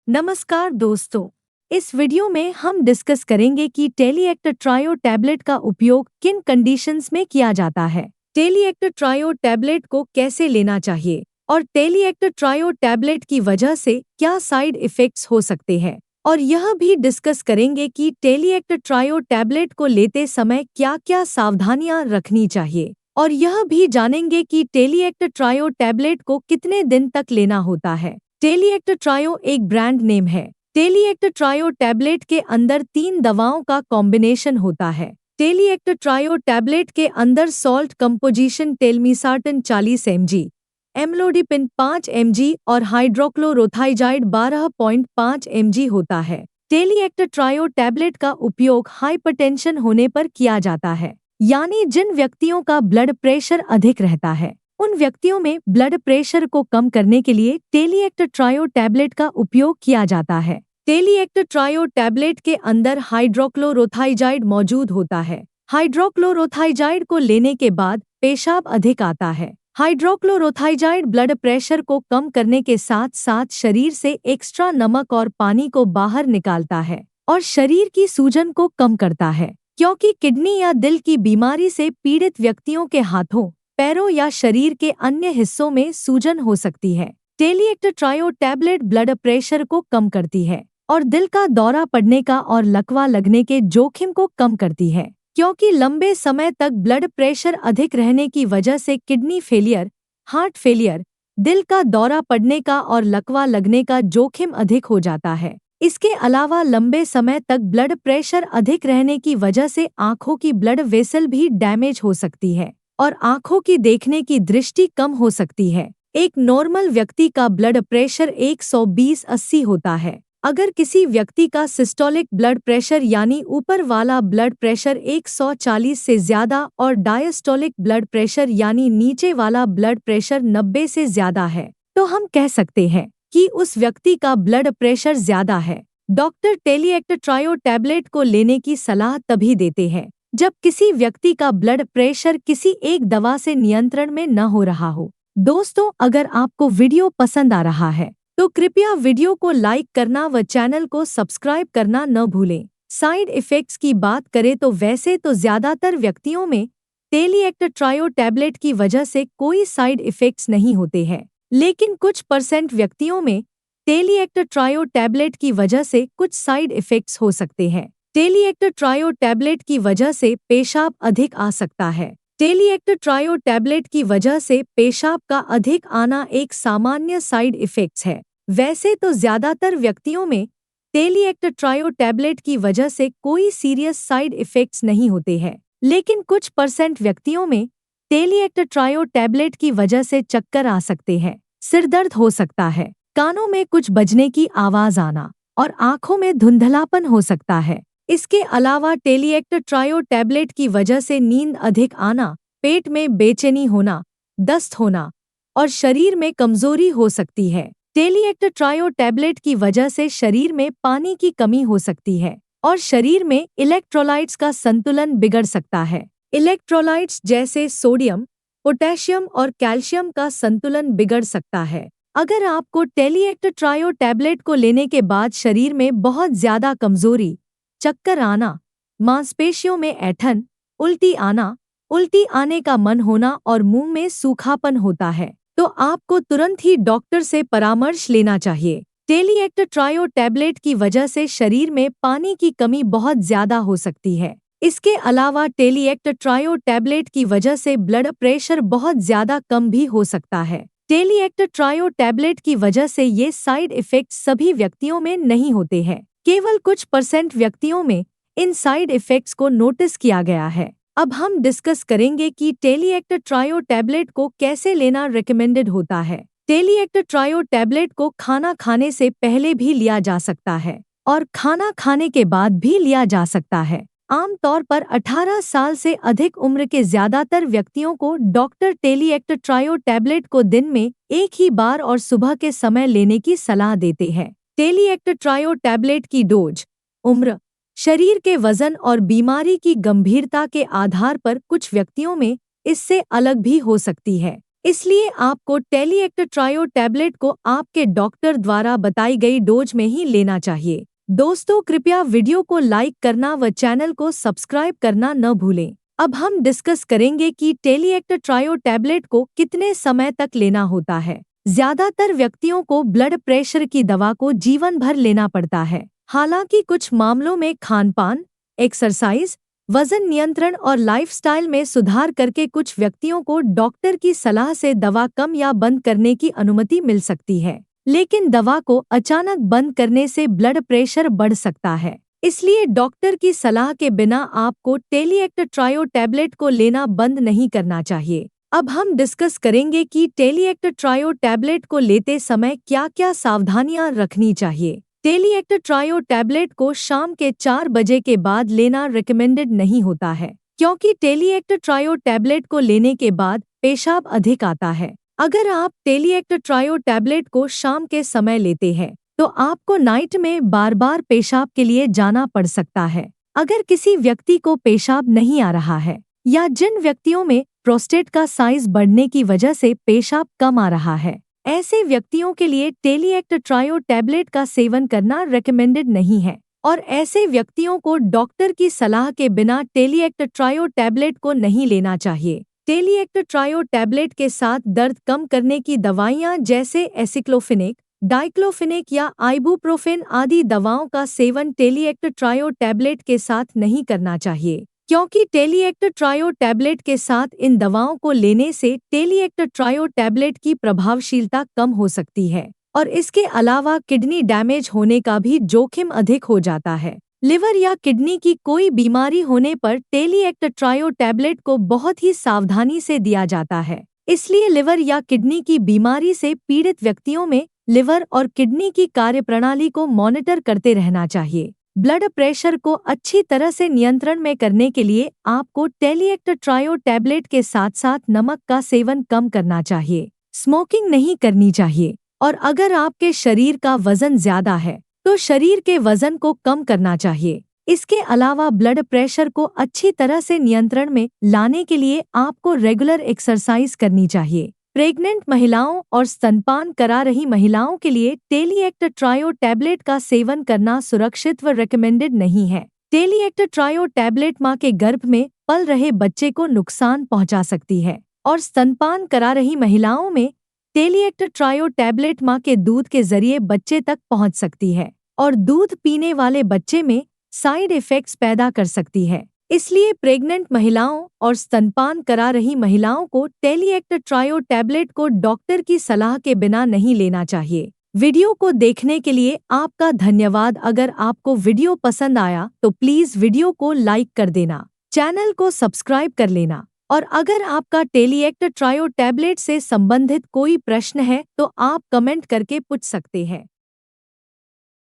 नमस्कार दोस्तों। इस वीडियो में हम डिस्कस करेंगे कि टेलीएक्ट ट्रायो टैबलेट का उपयोग किन कंडीशंस में किया जाता है, टेलीएक्ट ट्रायो टैबलेट को कैसे लेना चाहिए और टेलीएक्ट ट्रायो टैबलेट की वजह से क्या साइड इफ़ेक्ट्स हो सकते हैं। और यह भी डिस्कस करेंगे कि टेलीएक्ट ट्रायो टैबलेट को लेते समय क्या-क्या सावधानियां रखनी चाहिए और यह भी जानेंगे कि टेलीएक्ट ट्रायो टैबलेट को कितने दिन तक लेना होता है। टेलीएक्ट ट्रायो एक ब्रांड नेम है। टेलीएक्ट ट्रायो टैबलेट के अंदर 3 दवाओं का कॉम्बिनेशन होता है। टेलीएक्ट ट्रायो टैबलेट के अंदर salt composition telmisartan 40 mg, amlodipine 5 mg और हाइड्रोक्लोरोथाइजाइड 12.5 mg होता है। टेलीएक्ट ट्रायो टैबलेट का उपयोग हाइपरटेंशन होने पर किया जाता है, यानी जिन व्यक्तियों का ब्लड प्रेशर अधिक रहता है उन व्यक्तियों में ब्लड प्रेशर को कम करने के लिए टेलीएक्ट ट्रायो टैबलेट का उपयोग किया जाता है। टेलीएक्ट ट्रायो टैबलेट के अंदर हाइड्रोक्लोरोथाइजाइड मौजूद होता है। हाइड्रोक्लोरोथाइजाइड को लेने के बाद पेशाब अधिक आता है। हाइड्रोक्लोरोथाइजाइड ब्लड प्रेशर को कम करने के साथ साथ शरीर से एक्स्ट्रा नमक और पानी को बाहर निकालता है और शरीर की सूजन को कम करता है, क्योंकि किडनी या दिल की बीमारी से पीड़ित व्यक्तियों के हाथों, पैरों या शरीर के अन्य हिस्सों में सूजन हो सकती है। टेलीएक्ट ट्रायो टैबलेट ब्लड प्रेशर को कम करती है और दिल का दौरा पड़ने का और लकवा लगने के जोखिम को कम करती है, क्योंकि लंबे समय तक ब्लड प्रेशर अधिक रहने की वजह से किडनी फेलियर, हार्ट फेलियर, दिल का दौरा पड़ने का और लकवा लगने का जोखिम अधिक हो जाता है। इसके अलावा लंबे समय तक ब्लड प्रेशर अधिक रहने की वजह से आंखों की ब्लड वेसल भी डैमेज हो सकती है और आंखों की देखने की दृष्टि कम हो सकती है। एक नॉर्मल व्यक्ति का ब्लड प्रेशर 120/80 होता है। अगर किसी व्यक्ति का सिस्टोलिक ब्लड प्रेशर यानी ऊपर वाला ब्लड प्रेशर 140 से ज्यादा और डायस्टोलिक ब्लड प्रेशर यानी नीचे वाला ब्लड प्रेशर 90 से ज्यादा है, तो हम कह सकते हैं कि उस व्यक्ति का ब्लड प्रेशर ज्यादा है। डॉक्टर टेलीएक्ट ट्रायो टैबलेट को लेने की सलाह तभी देते हैं जब किसी व्यक्ति का ब्लड प्रेशर किसी एक दवा से नियंत्रण में न हो रहा हो। दोस्तों, अगर आपको वीडियो पसंद आ रहा है तो कृपया वीडियो को लाइक करना व चैनल को सब्सक्राइब करना न भूलें। साइड इफ़ेक्ट्स की बात करें तो वैसे तो ज्यादातर व्यक्तियों में टेलीएक्ट ट्रायो टैबलेट की वजह से कोई साइड इफ़ेक्ट्स नहीं होते हैं, लेकिन कुछ परसेंट व्यक्तियों में टेलीएक्ट ट्रायो टैबलेट की वजह से कुछ साइड इफ़ेक्ट्स हो सकते हैं। टेलीएक्ट ट्रायो टैबलेट की वजह से पेशाब अधिक आ सकता है। टेलीएक्ट ट्रायो टैबलेट की वजह से पेशाब का अधिक आना एक सामान्य साइड इफ़ेक्ट्स है। वैसे तो ज्यादातर व्यक्तियों में टेलीएक्ट ट्रायो टैबलेट की वजह से कोई सीरियस साइड इफ़ेक्ट्स नहीं होते हैं, लेकिन कुछ परसेंट व्यक्तियों में टेलीएक्ट ट्रायो टैबलेट की वजह से चक्कर आ सकते हैं, सिरदर्द हो सकता है, कानों में कुछ बजने की आवाज आना और आंखों में धुंधलापन हो सकता है। इसके अलावा टेलीएक्ट ट्रायो टैबलेट की वजह से नींद अधिक आना, पेट में बेचैनी होना, दस्त होना और शरीर में कमजोरी हो सकती है। टेलीएक्ट ट्रायो टैबलेट की वजह से शरीर में पानी की कमी हो सकती है और शरीर में इलेक्ट्रोलाइट्स का संतुलन बिगड़ सकता है। इलेक्ट्रोलाइट्स जैसे सोडियम, पोटेशियम और कैल्शियम का संतुलन बिगड़ सकता है। अगर आपको टेलीएक्ट ट्रायो टैबलेट को लेने के बाद शरीर में बहुत ज्यादा कमजोरी, चक्कर आना, मांसपेशियों में ऐंठन, उल्टी आने का मन होना और मुंह में सूखापन होता है, तो आपको तुरंत ही डॉक्टर से परामर्श लेना चाहिए। टेलीएक्ट ट्रायो टैबलेट की वजह से शरीर में पानी की कमी बहुत ज्यादा हो सकती है। इसके अलावा टेलीएक्ट ट्रायो टैबलेट की वजह से ब्लड प्रेशर बहुत ज्यादा कम भी हो सकता है। टेलीएक्ट ट्रायो टैबलेट की वजह से ये साइड इफ़ेक्ट्स सभी व्यक्तियों में नहीं होते हैं, केवल कुछ परसेंट व्यक्तियों में इन साइड इफ़ेक्ट्स को नोटिस किया गया है। अब हम डिस्कस करेंगे कि टेलीएक्ट ट्रायो टैबलेट को कैसे लेना रिकमेंडेड होता है। टेलीएक्ट ट्रायो टैबलेट को खाना खाने से पहले भी लिया जा सकता है और खाना खाने के बाद भी लिया जा सकता है। आमतौर पर 18 साल से अधिक उम्र के ज्यादातर व्यक्तियों को डॉक्टर टेलीएक्ट ट्रायो टैबलेट को दिन में एक ही बार और सुबह के समय लेने की सलाह देते हैं। टेलीएक्ट ट्रायो टैबलेट की डोज, उम्र, शरीर के वजन और बीमारी की गंभीरता के आधार पर कुछ व्यक्तियों में इससे अलग भी हो सकती है। इसलिए आपको टेलीएक्ट ट्रायो टैबलेट को आपके डॉक्टर द्वारा बताई गई डोज में ही लेना चाहिए। दोस्तों, कृपया वीडियो को लाइक करना व चैनल को सब्सक्राइब करना न भूलें। अब हम डिस्कस करेंगे कि टेलीएक्ट ट्रायो टैबलेट को कितने समय तक लेना होता है। ज्यादातर व्यक्तियों को ब्लड प्रेशर की दवा को जीवन भर लेना पड़ता है। हालांकि कुछ मामलों में खानपान, एक्सरसाइज, वजन नियंत्रण और लाइफस्टाइल में सुधार करके कुछ व्यक्तियों को डॉक्टर की सलाह से दवा कम या बंद करने की अनुमति मिल सकती है। लेकिन दवा को अचानक बंद करने से ब्लड प्रेशर बढ़ सकता है। इसलिए डॉक्टर की सलाह के बिना आपको टेलीएक्ट ट्रायो टैबलेट को लेना बंद नहीं करना चाहिए। अब हम डिस्कस करेंगे कि टेलीएक्ट ट्रायो टैबलेट को लेते समय क्या-क्या सावधानियां रखनी चाहिए। टेलीएक्ट ट्रायो टैबलेट को शाम के 4 बजे के बाद लेना रिकमेंडेड नहीं होता है, क्योंकि टेलीएक्ट ट्रायो टैबलेट को लेने के बाद पेशाब अधिक आता है। अगर आप टेलीएक्ट ट्रायो टैबलेट को शाम के समय लेते हैं, तो आपको नाइट में बार बार पेशाब के लिए जाना पड़ सकता है। अगर किसी व्यक्ति को पेशाब नहीं आ रहा है या जिन व्यक्तियों में प्रोस्टेट का साइज बढ़ने की वजह से पेशाब कम आ रहा है, ऐसे व्यक्तियों के लिए टेलीएक्ट ट्रायो टैबलेट का सेवन करना रिकमेंडेड नहीं है और ऐसे व्यक्तियों को डॉक्टर की सलाह के बिना टेलीएक्ट ट्रायो टैबलेट को नहीं लेना चाहिए। टेलीएक्ट ट्रायो टैबलेट के साथ दर्द कम करने की दवाइयां जैसे एसिक्लोफेनेक, डाइक्लोफेनेक या आइबुप्रोफेन आदि दवाओं का सेवन टेलीएक्ट ट्रायो टैबलेट के साथ नहीं करना चाहिए, क्योंकि टेलीएक्ट ट्रायो टैबलेट के साथ इन दवाओं को लेने से टेलीएक्ट ट्रायो टैबलेट की प्रभावशीलता कम हो सकती है और इसके अलावा किडनी डैमेज होने का भी जोखिम अधिक हो जाता है। लिवर या किडनी की कोई बीमारी होने पर टेलीएक्ट ट्रायो टैबलेट को बहुत ही सावधानी से दिया जाता है। इसलिए लिवर या किडनी की बीमारी से पीड़ित व्यक्तियों में लिवर और किडनी की कार्यप्रणाली को मॉनिटर करते रहना चाहिए। ब्लड प्रेशर को अच्छी तरह से नियंत्रण में करने के लिए आपको टेलीएक्ट ट्रायो टैबलेट के साथ साथ नमक का सेवन कम करना चाहिए, स्मोकिंग नहीं करनी चाहिए और अगर आपके शरीर का वजन ज्यादा है तो शरीर के वजन को कम करना चाहिए। इसके अलावा ब्लड प्रेशर को अच्छी तरह से नियंत्रण में लाने के लिए आपको रेगुलर एक्सरसाइज करनी चाहिए। प्रेग्नेंट महिलाओं और स्तनपान करा रही महिलाओं के लिए टेलीएक्ट ट्रायो टैबलेट का सेवन करना सुरक्षित व रिकमेंडेड नहीं है। टेलीएक्ट ट्रायो टैबलेट मां के गर्भ में पल रहे बच्चे को नुकसान पहुंचा सकती है और स्तनपान करा रही महिलाओं में टेलीएक्ट ट्रायो टैबलेट मां के दूध के जरिए बच्चे तक पहुंच सकती है और दूध पीने वाले बच्चे में साइड इफेक्ट्स पैदा कर सकती है। इसलिए प्रेग्नेंट महिलाओं और स्तनपान करा रही महिलाओं को टेलीएक्ट ट्रायो टैबलेट को डॉक्टर की सलाह के बिना नहीं लेना चाहिए। वीडियो को देखने के लिए आपका धन्यवाद। अगर आपको वीडियो पसंद आया तो प्लीज वीडियो को लाइक कर देना, चैनल को सब्सक्राइब कर लेना और अगर आपका टेलीएक्ट ट्रायो टैबलेट से संबंधित कोई प्रश्न है तो आप कमेंट करके पूछ सकते हैं।